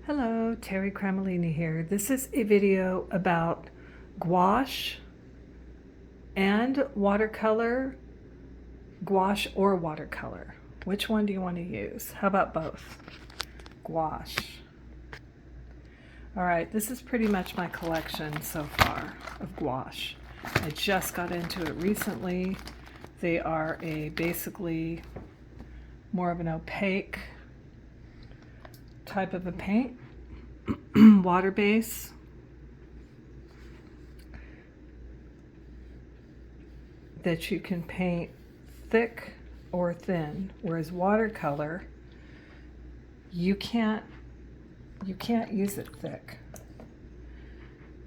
Hello, Terry Cramolini here. This is a video about gouache and watercolor, gouache or watercolor. Which one do you want to use? How about both? Gouache. All right, this is pretty much my collection so far of gouache. I just got into it recently. They are basically more of an opaque type of a paint, water base. That you can paint thick or thin, whereas watercolor, you can't use it thick.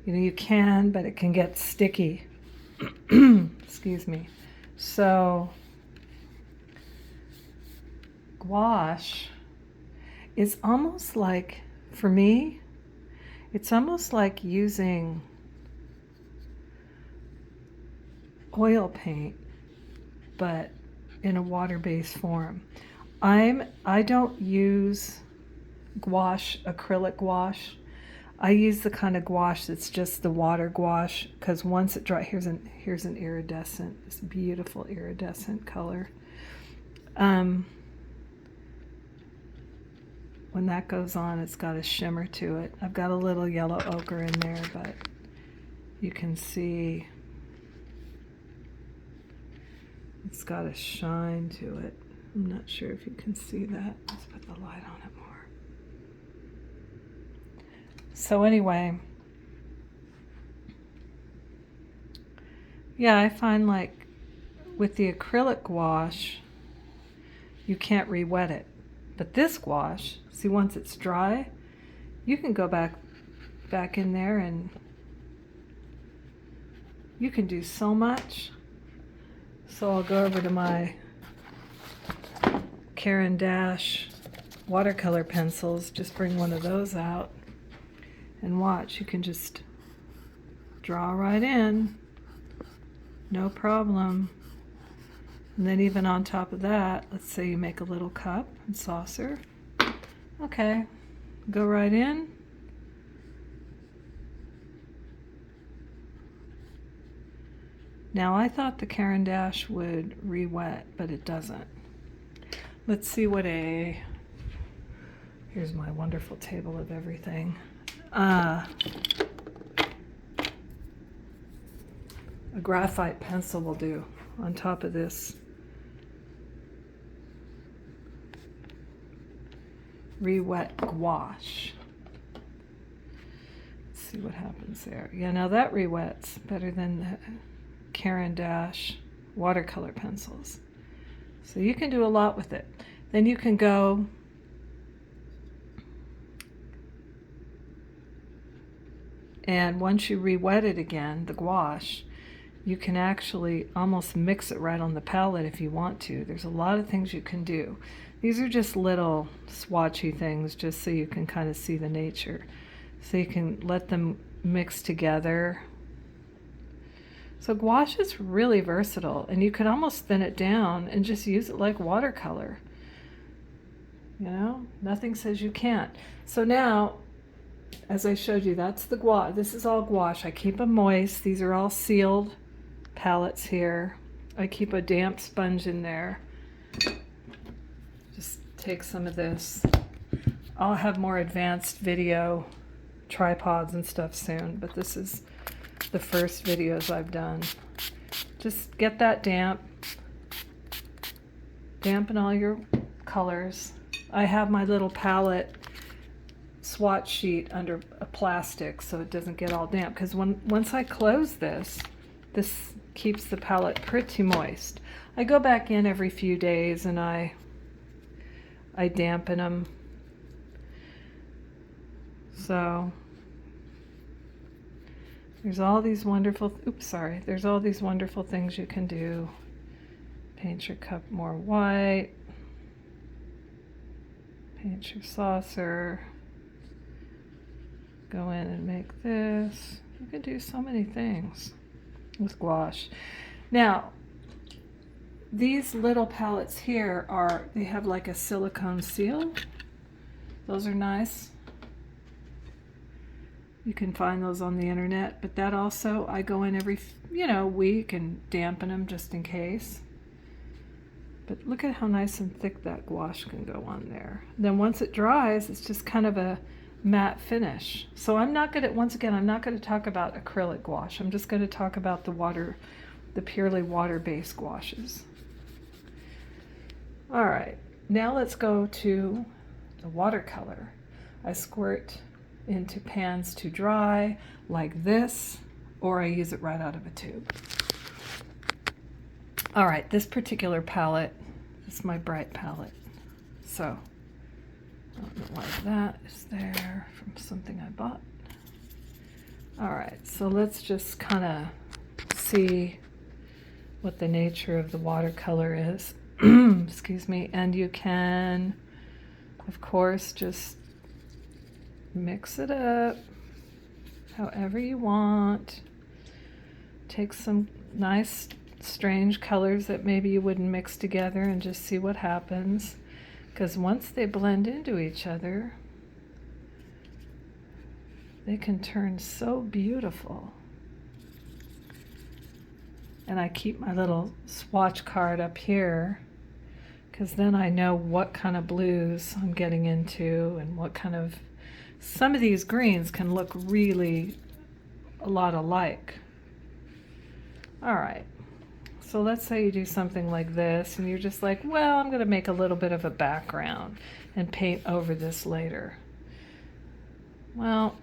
You know, you can, but it can get sticky. Excuse me. So gouache is almost like, for me, it's almost like using oil paint, but in a water-based form. I don't use gouache, acrylic gouache. I use the kind of gouache that's just the water gouache, because once it dries, here's an iridescent, this beautiful iridescent color. When that goes on, it's got a shimmer to it. I've got a little yellow ochre in there, but you can see it's got a shine to it. I'm not sure if you can see that. Let's put the light on it more. So anyway, yeah, I find like with the acrylic gouache, you can't re-wet it. But this gouache, see, once it's dry, you can go back in there and you can do so much. So I'll go over to my Caran d'Ache watercolor pencils, just bring one of those out and watch. You can just draw right in, no problem. And then even on top of that, let's say you make a little cup and saucer. Okay, go right in. Now I thought the Caran d'Ache would re-wet, but it doesn't. Let's see what here's my wonderful table of everything. A graphite pencil will do on top of this. Re-wet gouache. Let's see what happens there. Yeah, now that re-wets better than the Caran d'Ache watercolor pencils. So you can do a lot with it. Then you can go and once you re-wet it again, the gouache, you can actually almost mix it right on the palette if you want to. There's a lot of things you can do. These are just little swatchy things just so you can kind of see the nature. So you can let them mix together. So gouache is really versatile, and you could almost thin it down and just use it like watercolor. You know, nothing says you can't. So now, as I showed you, that's the gouache. This is all gouache. I keep them moist. These are all sealed palettes here. I keep a damp sponge in there. Just take some of this. I'll have more advanced video tripods and stuff soon, but this is the first videos I've done. Just get that damp. Dampen all your colors. I have my little palette swatch sheet under a plastic so it doesn't get all damp, because once I close this keeps the palette pretty moist. I go back in every few days and I dampen them. So there's all these wonderful, there's all these wonderful things you can do. Paint your cup more white. Paint your saucer. Go in and make this. You can do so many things with gouache. Now, these little palettes here they have like a silicone seal. Those are nice. You can find those on the internet, but that also, I go in every, week and dampen them just in case. But look at how nice and thick that gouache can go on there. Then once it dries, it's just kind of a matte finish. So I'm not going to, once again, I'm not going to talk about acrylic gouache. I'm just going to talk about the purely water-based gouaches. All right, now let's go to the watercolor. I squirt into pans to dry like this, or I use it right out of a tube. All right, this particular palette is my bright palette. So I don't know why that is there, from something I bought. All right, so let's just kind of see what the nature of the watercolor is. Excuse me. And you can, of course, just mix it up however you want. Take some nice strange colors that maybe you wouldn't mix together and just see what happens. Because once they blend into each other, they can turn so beautiful. And I keep my little swatch card up here, because then I know what kind of blues I'm getting into and what kind of, some of these greens can look really a lot alike. All right, so let's say you do something like this and you're just like, well, I'm going to make a little bit of a background and paint over this later. Well,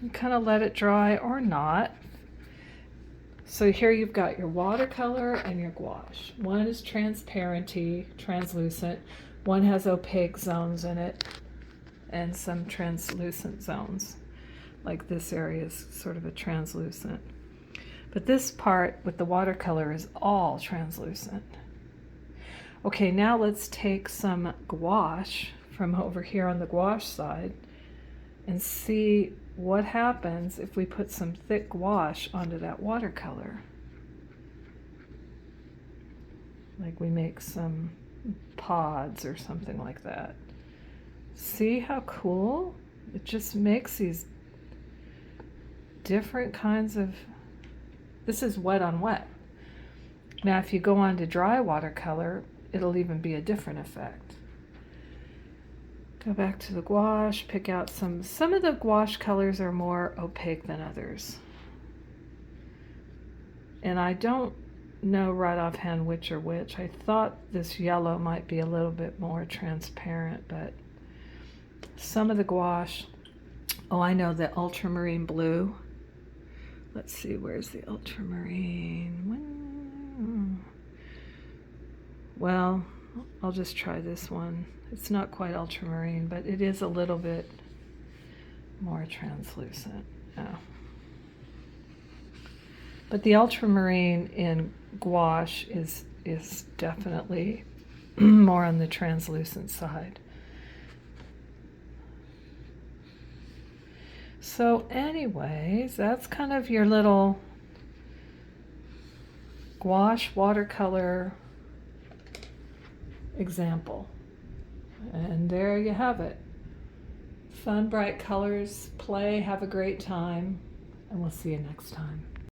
you kind of let it dry or not. So here you've got your watercolor and your gouache. One is transparency, translucent. One has opaque zones in it and some translucent zones. Like this area is sort of a translucent. But this part with the watercolor is all translucent. Okay, now let's take some gouache from over here on the gouache side and see what happens if we put some thick gouache onto that watercolor. Like we make some pods or something like that. See how cool? It just makes these different kinds of, this is wet on wet. Now if you go on to dry watercolor, it'll even be a different effect. Go back to the gouache, pick out some of the gouache colors are more opaque than others. And I don't know right offhand which are which. I thought this yellow might be a little bit more transparent, but some of the gouache, oh, I know the ultramarine blue. Let's see, where's the ultramarine? Well, I'll just try this one. It's not quite ultramarine, but it is a little bit more translucent. Oh. But the ultramarine in gouache is definitely more on the translucent side. So anyways, that's kind of your little gouache watercolor example. And there you have it. Fun, bright colors, play, have a great time, and we'll see you next time.